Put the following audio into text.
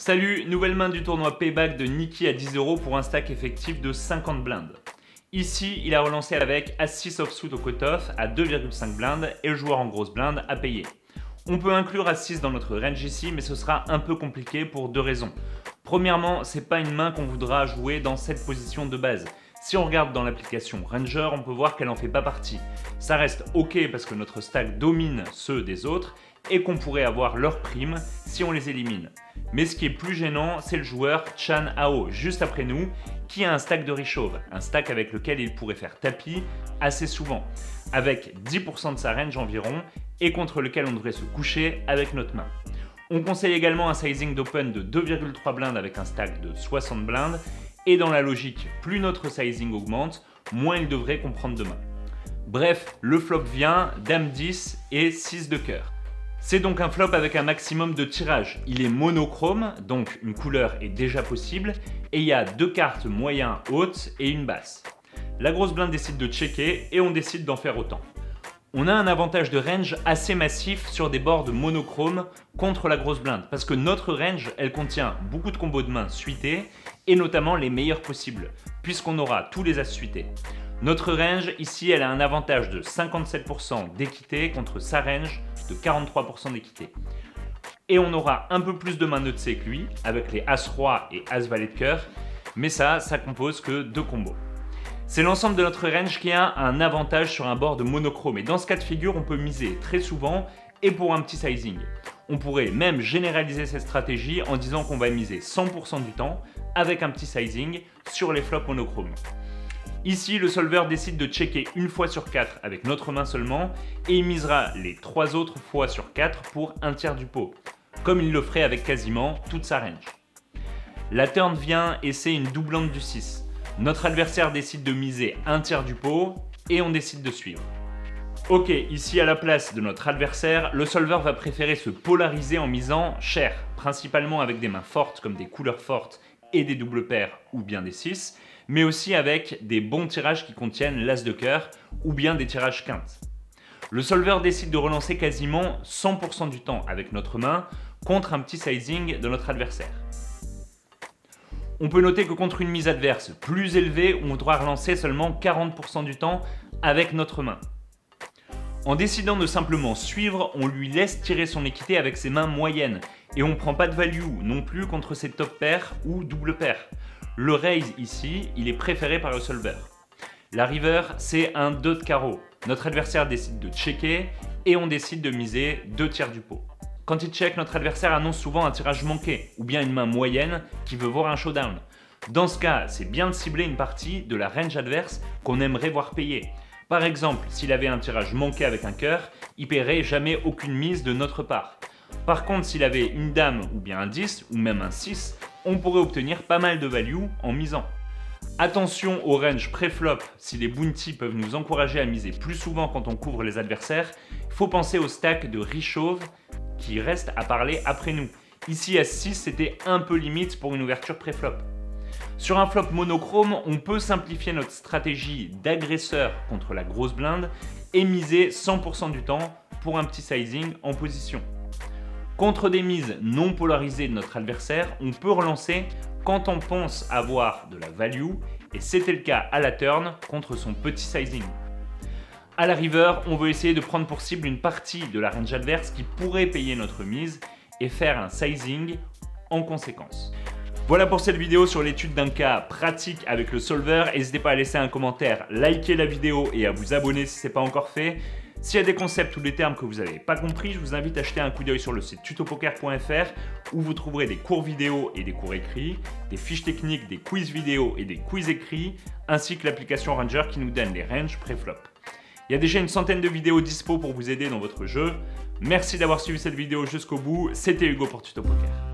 Salut, nouvelle main du tournoi Payback de Niki à 10 € pour un stack effectif de 50 blindes. Ici, il a relancé avec As-6 offsuit au cut-off à 2,5 blindes et le joueur en grosse blinde a payé. On peut inclure As-6 dans notre range ici, mais ce sera un peu compliqué pour deux raisons. Premièrement, c'est pas une main qu'on voudra jouer dans cette position de base. Si on regarde dans l'application Ranger, on peut voir qu'elle en fait pas partie. Ça reste ok parce que notre stack domine ceux des autres et qu'on pourrait avoir leur prime si on les élimine. Mais ce qui est plus gênant, c'est le joueur Chan Hao, juste après nous, qui a un stack de Rishove, un stack avec lequel il pourrait faire tapis assez souvent, avec 10% de sa range environ, et contre lequel on devrait se coucher avec notre main. On conseille également un sizing d'open de 2,3 blindes avec un stack de 60 blindes, et dans la logique, plus notre sizing augmente, moins il devrait comprendre de main. Bref, le flop vient, Dame 10 et 6 de cœur. C'est donc un flop avec un maximum de tirage. Il est monochrome, donc une couleur est déjà possible, et il y a deux cartes moyen hautes et une basse. La grosse blinde décide de checker et on décide d'en faire autant. On a un avantage de range assez massif sur des boards monochromes contre la grosse blinde, parce que notre range, elle contient beaucoup de combos de mains suités, et notamment les meilleurs possibles, puisqu'on aura tous les as suités. Notre range, ici, elle a un avantage de 57% d'équité contre sa range de 43% d'équité. Et on aura un peu plus de mains neutres que lui, avec les As-Roi et As-Valet de cœur, mais ça compose que deux combos. C'est l'ensemble de notre range qui a un avantage sur un board monochrome, et dans ce cas de figure, on peut miser très souvent et pour un petit sizing. On pourrait même généraliser cette stratégie en disant qu'on va miser 100% du temps avec un petit sizing sur les flops monochromes. Ici, le solver décide de checker une fois sur 4 avec notre main seulement et il misera les 3 autres fois sur 4 pour un tiers du pot, comme il le ferait avec quasiment toute sa range. La turn vient et c'est une doublante du 6. Notre adversaire décide de miser un tiers du pot et on décide de suivre. Ok, ici à la place de notre adversaire, le solver va préférer se polariser en misant cher, principalement avec des mains fortes comme des couleurs fortes et des doubles paires ou bien des 6, mais aussi avec des bons tirages qui contiennent l'as de cœur ou bien des tirages quintes. Le solver décide de relancer quasiment 100% du temps avec notre main contre un petit sizing de notre adversaire. On peut noter que contre une mise adverse plus élevée, on devra relancer seulement 40% du temps avec notre main. En décidant de simplement suivre, on lui laisse tirer son équité avec ses mains moyennes et on ne prend pas de value non plus contre ses top paires ou double paires. Le raise ici, il est préféré par le solver. La river, c'est un 2 de carreau. Notre adversaire décide de checker et on décide de miser 2 tiers du pot. Quand il check, notre adversaire annonce souvent un tirage manqué ou bien une main moyenne qui veut voir un showdown. Dans ce cas, c'est bien de cibler une partie de la range adverse qu'on aimerait voir payer. Par exemple, s'il avait un tirage manqué avec un cœur, il paierait jamais aucune mise de notre part. Par contre, s'il avait une dame ou bien un 10 ou même un 6, on pourrait obtenir pas mal de value en misant. Attention au range pré-flop, si les bounties peuvent nous encourager à miser plus souvent quand on couvre les adversaires, il faut penser au stack de Rishove qui reste à parler après nous. Ici à 6, c'était un peu limite pour une ouverture pré-flop. Sur un flop monochrome, on peut simplifier notre stratégie d'agresseur contre la grosse blinde et miser 100% du temps pour un petit sizing en position. Contre des mises non polarisées de notre adversaire, on peut relancer quand on pense avoir de la value et c'était le cas à la turn contre son petit sizing. À la river, on veut essayer de prendre pour cible une partie de la range adverse qui pourrait payer notre mise et faire un sizing en conséquence. Voilà pour cette vidéo sur l'étude d'un cas pratique avec le solver. N'hésitez pas à laisser un commentaire, liker la vidéo et à vous abonner si ce n'est pas encore fait. S'il y a des concepts ou des termes que vous n'avez pas compris, je vous invite à jeter un coup d'œil sur le site tutopoker.fr où vous trouverez des cours vidéo et des cours écrits, des fiches techniques, des quiz vidéo et des quiz écrits, ainsi que l'application Ranger qui nous donne les ranges pré-flop. Il y a déjà une centaine de vidéos dispo pour vous aider dans votre jeu. Merci d'avoir suivi cette vidéo jusqu'au bout. C'était Hugo pour Tuto Poker.